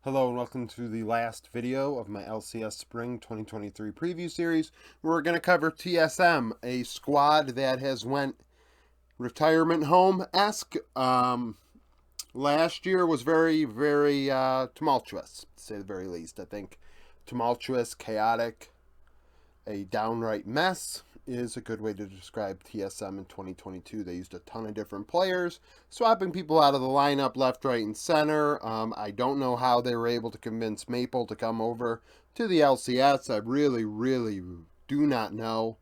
Hello and welcome to the last video of my LCS Spring 2023 preview series. We're going to cover TSM, a squad that has went retirement home-esque. Last year was very tumultuous, to say the very least. I think tumultuous, chaotic, a downright mess is a good way to describe TSM in 2022. They used a ton of different players, swapping people out of the lineup left, right, and center. I don't know how they were able to convince Maple to come over to the LCS. I really do not know.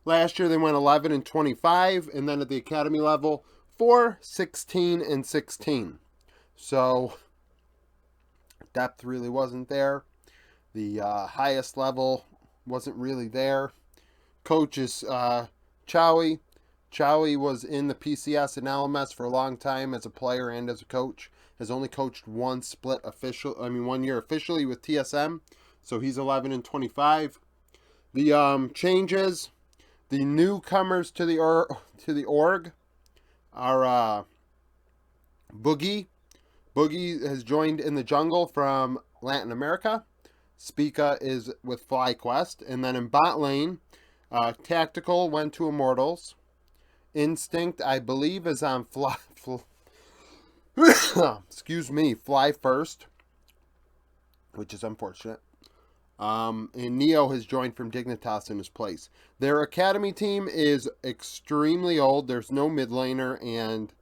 Last year they went 11-25, and then at the academy level, 4-16-16. So depth really wasn't there. The highest level wasn't really there. Coach is Chowie. Chowie was in the PCS and LMS for a long time as a player and as a coach. Has only coached one year officially with TSM. So he's 11-25. The changes, the newcomers to the org are Boogie. Boogie has joined in the jungle from Latin America. Spica is with FlyQuest. And then in bot lane, Tactical went to Immortals. Instinct, I believe, is on Fly First, which is unfortunate. And Neo has joined from Dignitas in his place. Their academy team is extremely old. There's no mid laner, and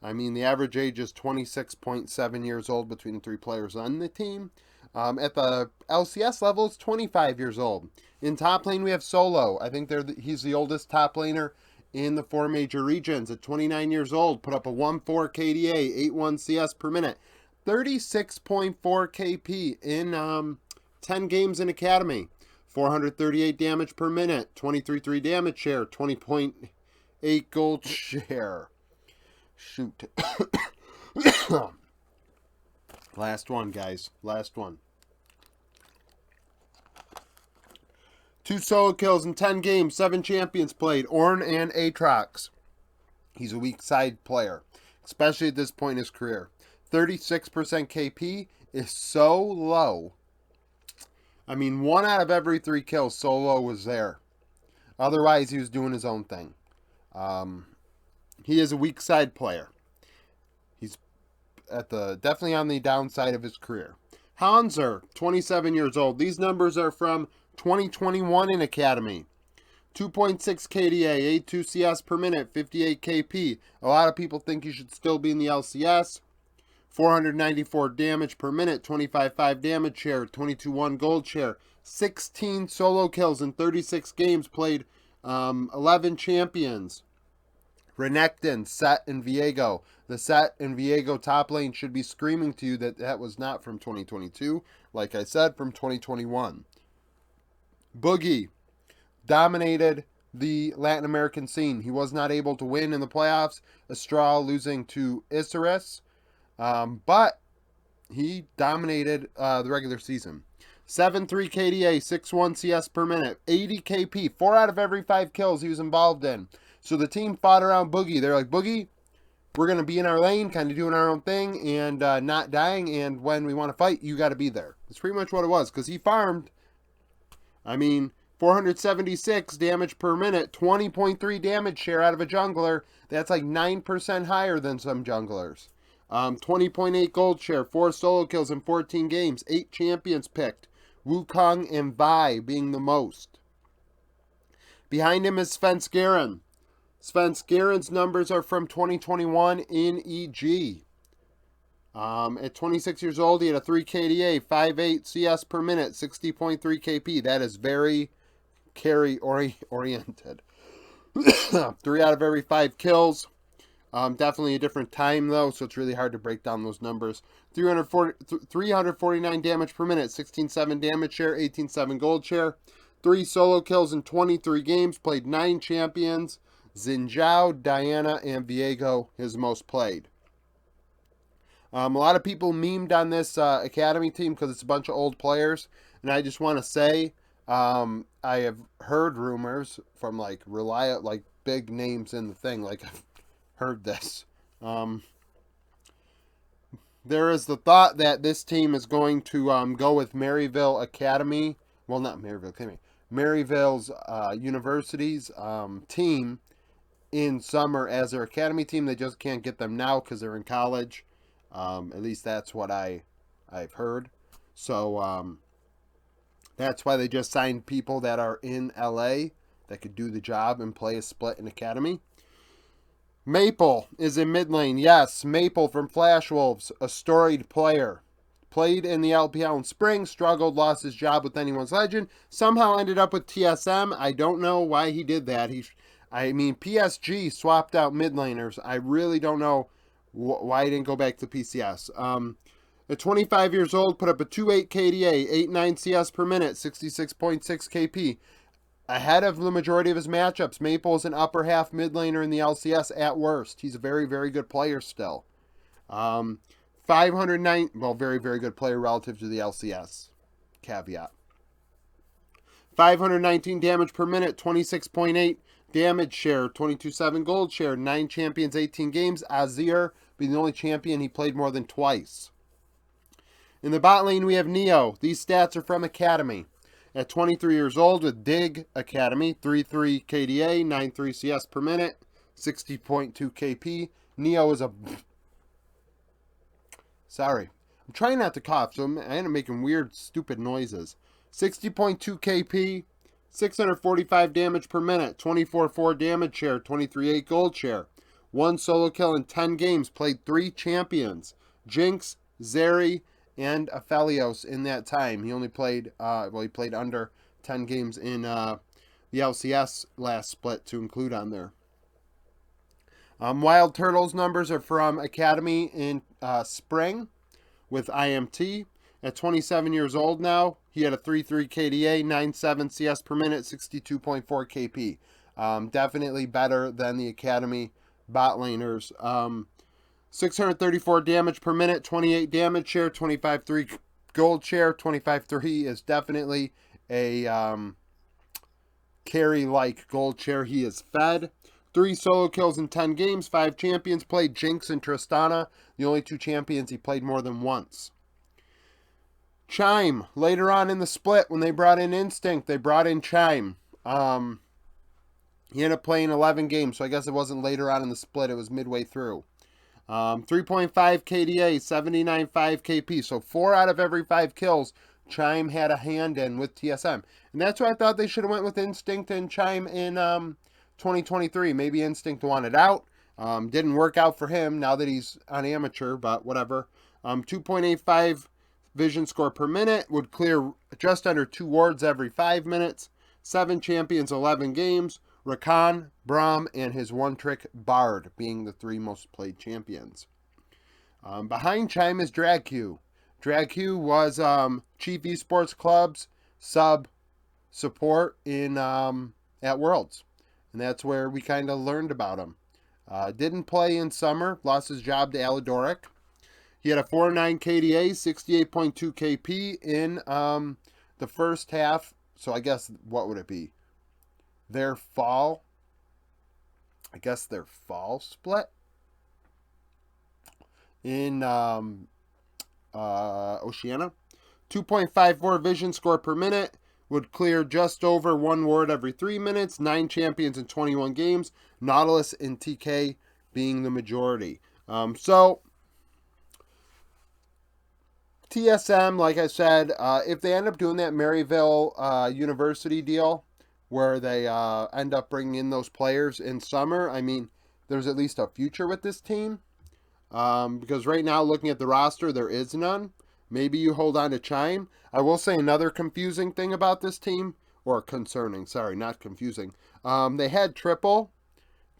I mean, the average age is 26.7 years old between the three players on the team. At the LCS level, it's 25 years old. In top lane, we have Solo. I think he's the oldest top laner in the four major regions. At 29 years old, put up a 1.4 KDA, 8.1 CS per minute, 36.4 KP in 10 games in Academy, 438 damage per minute, 23.3 damage share, 20.8 gold share. Shoot. Last one, guys. Last one. 2 solo kills in 10 games, 7 champions played, Ornn and Aatrox. He's a weak side player, especially at this point in his career. 36% KP is so low. I mean, 1 out of every 3 kills, Solo was there. Otherwise, he was doing his own thing. He is a weak side player. He's definitely on the downside of his career. Hanser, 27 years old. These numbers are from 2021 in Academy. 2.6 KDA, 8.2 CS per minute, 58 KP. A lot of people think he should still be in the LCS. 494 damage per minute, 25.5 damage share, 22.1 gold share, 16 solo kills in 36 games played, 11 champions. Renekton, Set, and Viego. The Set and Viego top lane should be screaming to you that was not from 2022. Like I said, from 2021. Boogie dominated the Latin American scene. He was not able to win in the playoffs. Astral losing to Isurus. But he dominated the regular season. 7.3 KDA, 6.1 CS per minute, 80 KP. 4 out of every 5 kills he was involved in. So the team fought around Boogie. They're like, Boogie, we're going to be in our lane, kind of doing our own thing, and not dying, and when we want to fight, you got to be there. That's pretty much what it was, because he farmed, 476 damage per minute, 20.3 damage share out of a jungler. That's like 9% higher than some junglers. 20.8 gold share, 4 solo kills in 14 games, 8 champions picked. Wukong and Vi being the most. Behind him is Svenskeren. Svenskeren's numbers are from 2021 in EG. At 26 years old, he had a 3 KDA, 5.8 CS per minute, 60.3 KP. That is very carry-oriented. 3 out of every 5 kills. Definitely a different time, though, so it's really hard to break down those numbers. 349 damage per minute, 16.7 damage share, 18.7 gold share. 3 solo kills in 23 games, played 9 champions. Xinjiao, Diana, and Viego, his most played. A lot of people memed on this academy team because it's a bunch of old players. And I just want to say, I have heard rumors from big names in the thing. Like, I've heard this. there is the thought that this team is going to go with Maryville Academy. Well, not Maryville Academy. Maryville's University's team in summer as their academy team. They just can't get them now because they're in college. At least that's what I've heard. So that's why they just signed people that are in LA that could do the job and play a split in academy. Maple is in mid lane. Yes, Maple from Flash Wolves, a storied player. Played in the LPL in spring, struggled, lost his job with Anyone's Legend. Somehow ended up with TSM. I don't know why he did that. PSG swapped out mid laners. I really don't know why he didn't go back to PCS. At 25 years old, put up a 2.8 KDA, 8.9 CS per minute, 66.6 KP. Ahead of the majority of his matchups. Maple is an upper half mid laner in the LCS at worst. He's a very, very good player still. 509, well, very, very good player relative to the LCS. Caveat. 519 damage per minute, 26.8 damage share, 22.7 gold share, 9 champions, 18 games. Azir being the only champion he played more than twice. In the bot lane, we have Neo. These stats are from Academy. At 23 years old with Dig Academy, 3.3 KDA, 9.3 CS per minute, 60.2 KP. Neo is a... Sorry. I'm trying not to cough, so I end up making weird, stupid noises. 60.2 KP, 645 damage per minute, 24.4 damage share, 23.8 gold share. 1 solo kill in 10 games, played 3 champions. Jinx, Zeri, and Aphelios in that time. He only played, he played under 10 games in the LCS last split to include on there. Wild Turtles numbers are from Academy in spring with IMT. At 27 years old now, he had a 3.3 KDA, 9.7 CS per minute, 62.4 KP. Definitely better than the Academy bot laners. 634 damage per minute, 28 damage share, 25.3 gold share, 25.3 is definitely a carry-like gold share. He is fed. 3 solo kills in 10 games, 5 champions played, Jinx and Tristana, the only 2 champions he played more than once. Chime, later on in the split when they brought in Instinct, they brought in Chime. He ended up playing 11 games, so I guess it wasn't later on in the split, it was midway through. 3.5 KDA, 79.5 KP. So 4 out of every 5 kills, Chime had a hand in with TSM. And that's why I thought they should have went with Instinct and Chime in 2023. Maybe Instinct wanted out. Didn't work out for him now that he's on amateur, but whatever. 2.85 vision score per minute. Would clear just under 2 wards every 5 minutes. 7 champions, 11 games. Rakan, Braum, and his one-trick Bard being the 3 most played champions. Behind Chime is DragQ. DragQ was Chief Esports Club's sub support in at Worlds. And that's where we kind of learned about him. Didn't play in summer. Lost his job to Alidoric. He had a 4.9 KDA, 68.2 KP in the first half. So I guess, what would it be? Their fall split in Oceania. 2.54 vision score per minute. Would clear just over 1 ward every 3 minutes. 9 champions in 21 games. Nautilus and TK being the majority. So TSM, like I said, if they end up doing that Maryville University deal, where they end up bringing in those players in summer, I mean, there's at least a future with this team. Because right now, looking at the roster, there is none. Maybe you hold on to Chime. I will say another confusing thing about this team, or concerning, sorry, not confusing. They had Triple.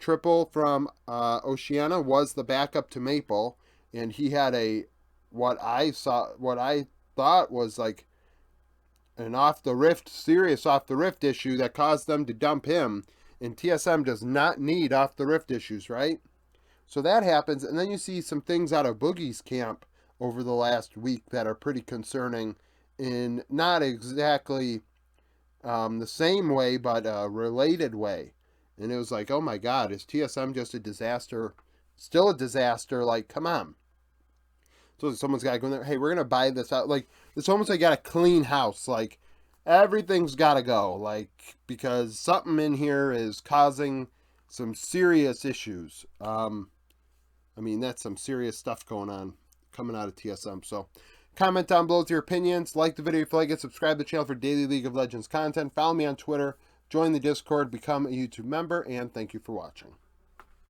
Triple from Oceania was the backup to Maple, and he had what I thought was like an serious off the rift issue that caused them to dump him. And TSM does not need off the rift issues, right? So that happens, and then you see some things out of Boogie's camp over the last week that are pretty concerning in not exactly the same way, but a related way. And it was like, oh my God, is TSM just a disaster? Still a disaster? Like, come on. So someone's got to go in there. Hey, we're gonna buy this out. Like it's almost like got a clean house. Like everything's got to go. Like because something in here is causing some serious issues. I mean that's some serious stuff going on coming out of TSM. So comment down below with your opinions. Like the video if you like it. Subscribe to the channel for daily League of Legends content. Follow me on Twitter. Join the Discord. Become a YouTube member. And thank you for watching.